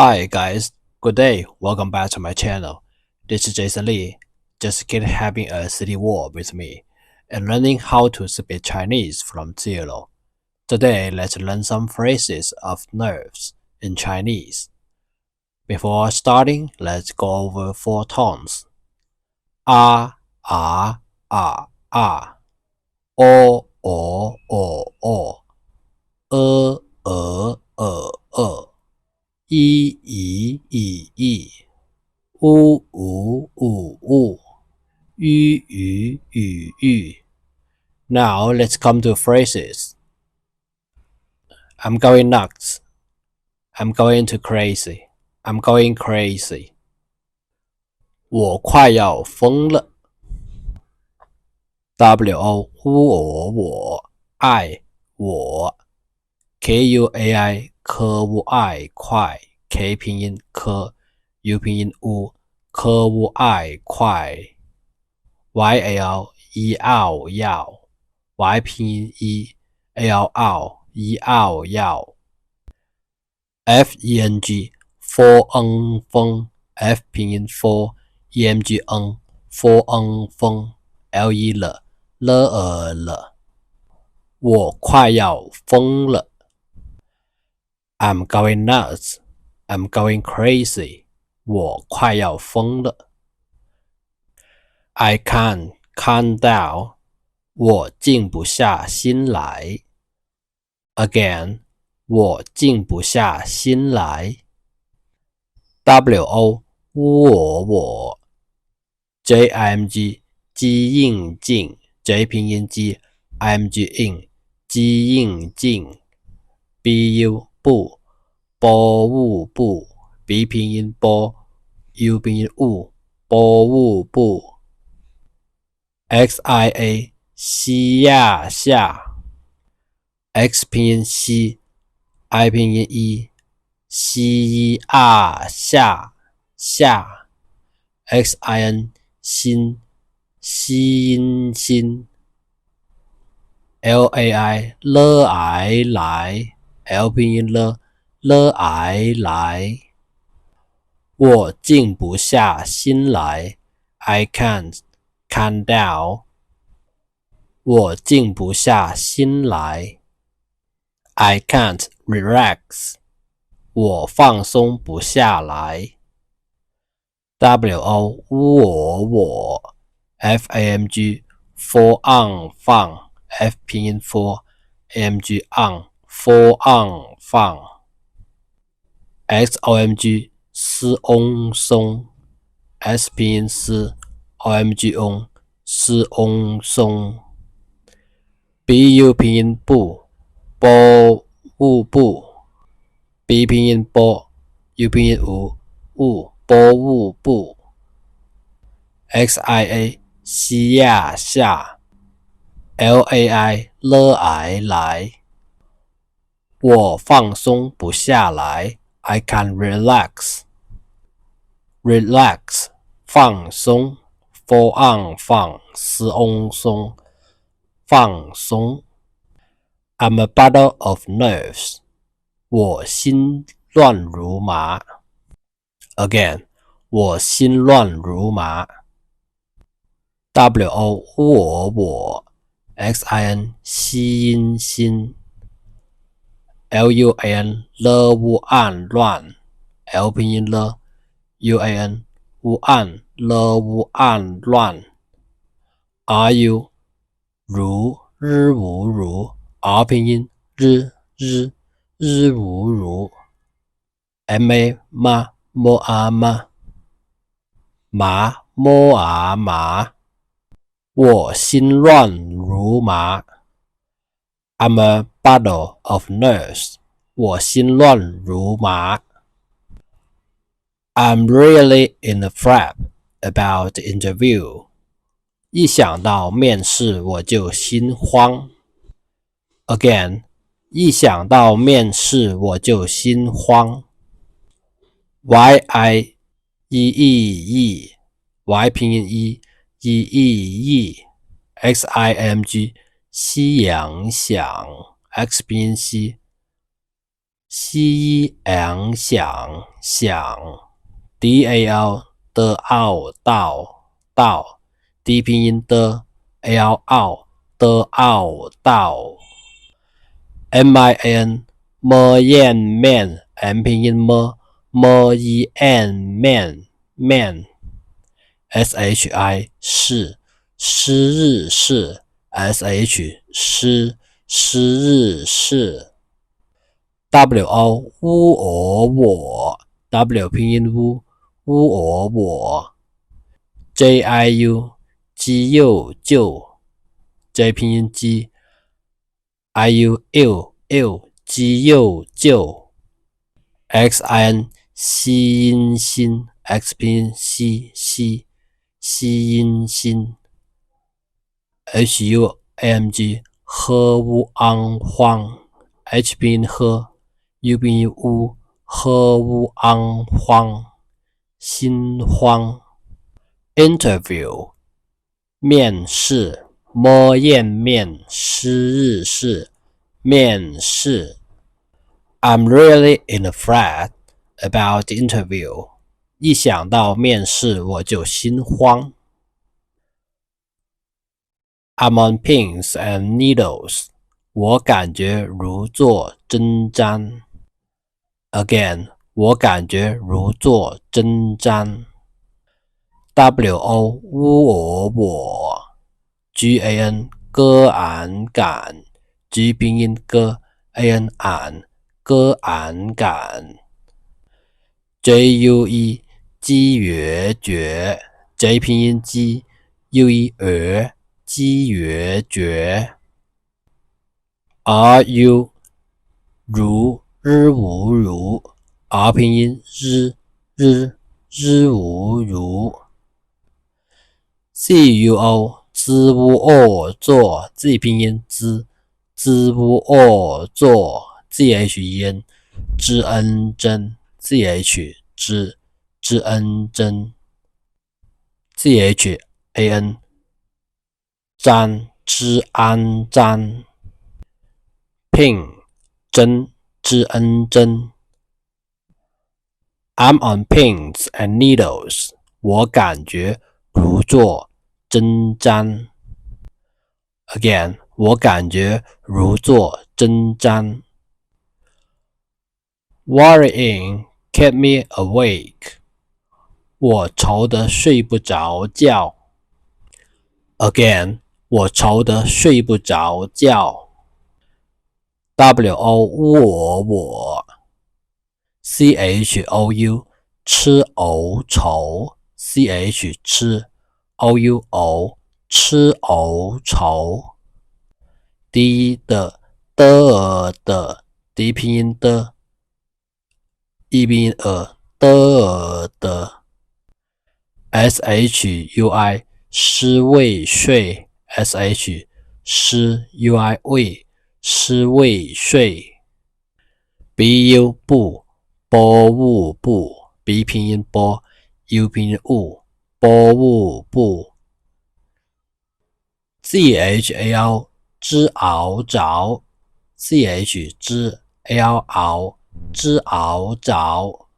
Hi guys, good day. Welcome back to my channel. This is Jason Lee. Just keep having a city walk with me and learning how to speak Chinese from zero. Today, let's learn some phrases of nerves in Chinese. Before starting, let's go over 4 tones. Ah, ah, ah, ah. Oh, oh, oh, oh. E. 呜。吁。Now let's come to phrases. I'm going nuts. I'm going too crazy. I'm going crazy. 我快要疯了。我爱我。KUAI 科乌爱快 K 拼音科 U 拼音乌科乌爱快 YAL 一奥要 Y 拼音一 AL 奥一奥要 FENG 风 F 拼音 for EMG 风 LE 了我快要疯了。I'm going nuts. I'm going crazy. 我快要疯了。I can't calm down. 我静不下心来。Again, 我静不下心来。WO 我 JIMG 机应静 J 拼音机 IMG 应机应静 BU 不波物不 B 拼音波 U 拼音物波物不 XIA 西亚下 X 拼音西 I 拼音一西啊下 XIN 心心 LAI 了癌来 L 拼音了癌来我静不下心来 I can't calm down 我静不下心来 I can't relax 我放松不下来 WO 我 FAMG for on 放 F 拼音 for AMG on for on 放 XOMG 斯翁松 S 拼音斯 OMG on 斯翁松 BU 拼音不波物不 B 拼音波 U 拼音无物波物不 XIA 西亚下 LAI 了癌来我放松不下来 I can relax 放松 for on 放斯翁松放松 I'm a bundle of nerves 我心乱如麻 Again 我心乱如麻 WO 我 XIN 西音心 LUAN 了乌暗乱 L 拼音了 UAN 乌暗了乌暗乱 RU 如日无如 R 拼音日无如 MA 嘛么啊嘛麻么啊麻我心乱如麻 I'm a bundle of nerves 我心乱如麻 I'm really in a fret about the interview 一想到面试我就心慌 Again 一想到面试我就心慌 YIEE Y 拼音EEE XIMG 西洋想 X 拼音西西洋想想 ，dal 的奥道 ，d 拼音的 l 奥的奥道 ，min 么燕面 ，m 拼音么燕面面 ，shi 是日是 sh 日是。wo 乌我 w 拼音乌我 jiu 鸡又就 j 拼音鸡 iu 鸡又就 xin 西音心 x 拼音西音心 humg 喝乌昂荒 h 拼音喝u 拼音乌喝乌昂荒心慌 interview 面试摸燕面日式面试 I'm really in a fret about the interview 一想到面试我就心慌 I'm on pins and needles 我感觉如坐针毡 Again 我感觉如坐针毡 wo 我 gan 歌俺感 g 拼音歌 an 俺歌俺感 jue 鸡跃绝 j 拼音鸡 ue 鸡跃绝 ru 如日无如 r 拼音日无如 zuo 支吾恶作 z 拼音支吾恶作 zhen 知恩真 zh 知恩真 zhan 沾知安沾 pin 真知恩真 I'm on pins and needles 我感觉如坐针毡 Again 我感觉如坐针毡 Worrying kept me awake 我愁得睡不着觉 Again 我愁得睡不着觉 wo 我 chou 吃藕愁 ch 吃 ou 吃藕愁 d 的d 拼音的 e 拼音的 shui 失未睡 sh 失 ui 未失未睡 bu 不波物不 b 拼音波 u 拼音物波物不 zhal 知熬着 ch 知 l 知熬着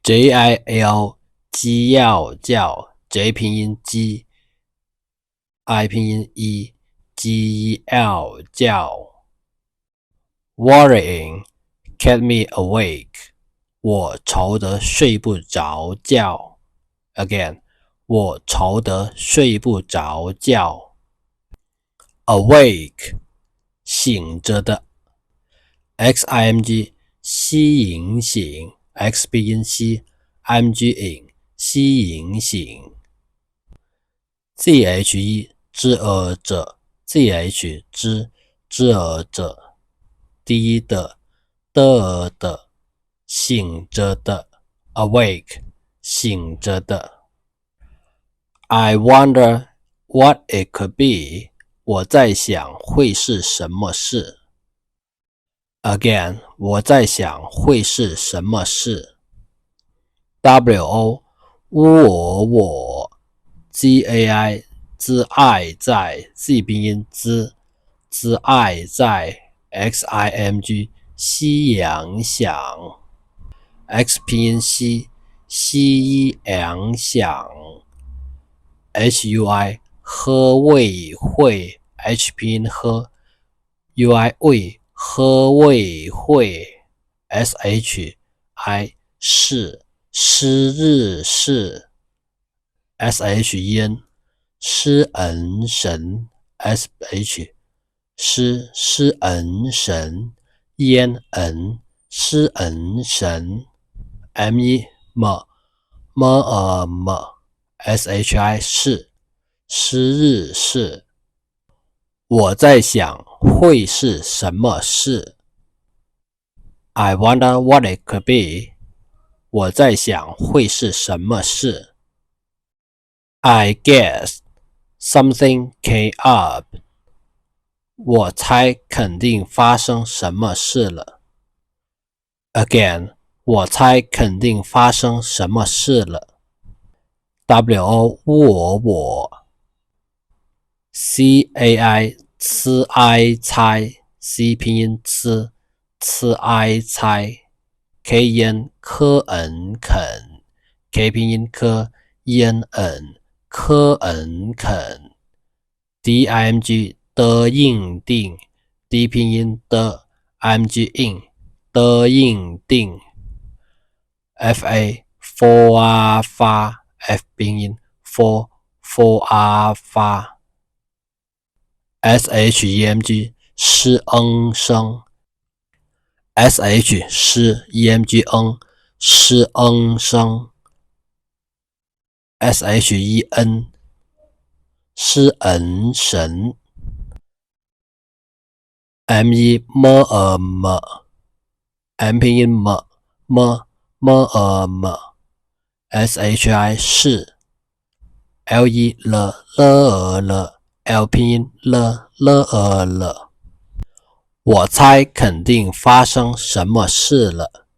jil 鸡要叫 j 拼音鸡 i 拼音一鸡要叫 Worrying kept me awake 我愁得睡不着觉 Again 我愁得睡不着觉 Awake 醒着的 ximg 西迎醒 x 鼻音西 img 引西迎醒 zhe 知者 zh 知者 d 的醒着的 awake 醒着的 I wonder what it could be 我在想会是什么事 Again 我在想会是什么事 wo 我 gai 之爱在 z 拼音之爱在 ximg 西洋响 x 拼音西洋响 hui 喝味会 h 拼音喝 ui 味喝味会 shi 是诗日是 shen 诗恩神 sh 诗恩神焉恩诗恩神 me shi 是诗日是我在想会是什么事 I wonder what it could be 我在想会是什么事 I guess something came up 我猜肯定发生什么事了 Again 我猜肯定发生什么事了 wo 我 cai 猜 c 拼音猜 kn 科恩肯 k 拼音科焉恩科恩肯 dimg 的硬定 d 拼音的 img 硬的硬定 fa for 发 f 拼音 for 发 shemg 诗恩声 sh 诗 emg 恩诗恩声 shen 诗恩神 me m 拼音么shi 是 le了 l 拼音了我猜肯定发生什么事了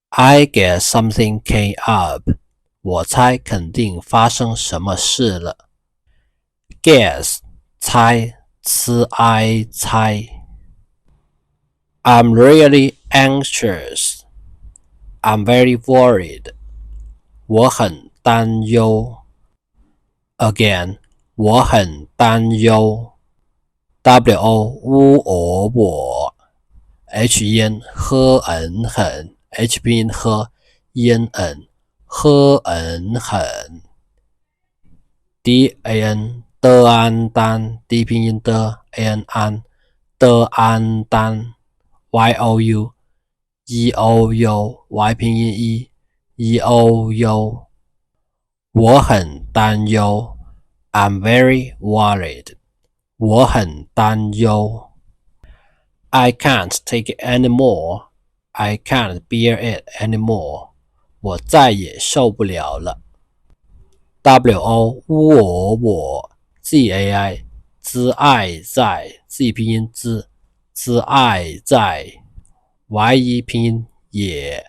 I guess something came up 我猜肯定发生什么事了 guess 猜猜 I'm really anxious I'm very worried 我很担忧 Again 我很担忧 wo 我 hen 喝恩很 h 拼音喝焉恩喝恩很 dan 的安丹 d 拼音的 an 安的安丹 you y 拼音you 我很担忧 I'm very worried 我很担忧 I can't take it anymore I can't bear it anymore 我再也受不了了 wo 我 zai 自爱在 z 拼音自爱在 ye 拼音也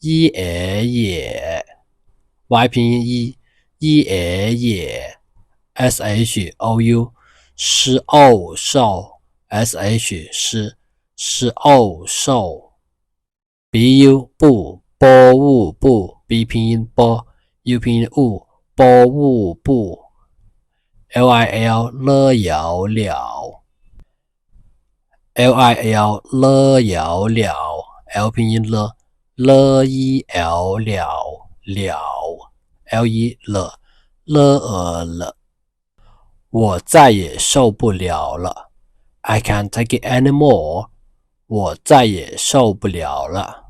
也 y 拼音也 shou 是偶受 sh 是偶受 bu 不波物不 b 拼音波 u 拼音物波物不 lil 了摇了 lil 了摇了 l 拼音了了了 le 了我再也受不了了 I can't take it anymore 我再也受不了了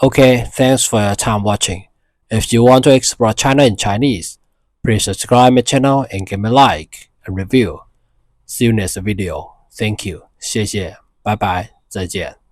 Okay, thanks for your time watching. If you want to explore China in Chinese, please subscribe my channel and give me a like and review. See you next video. Thank you. 谢谢，拜拜，再见。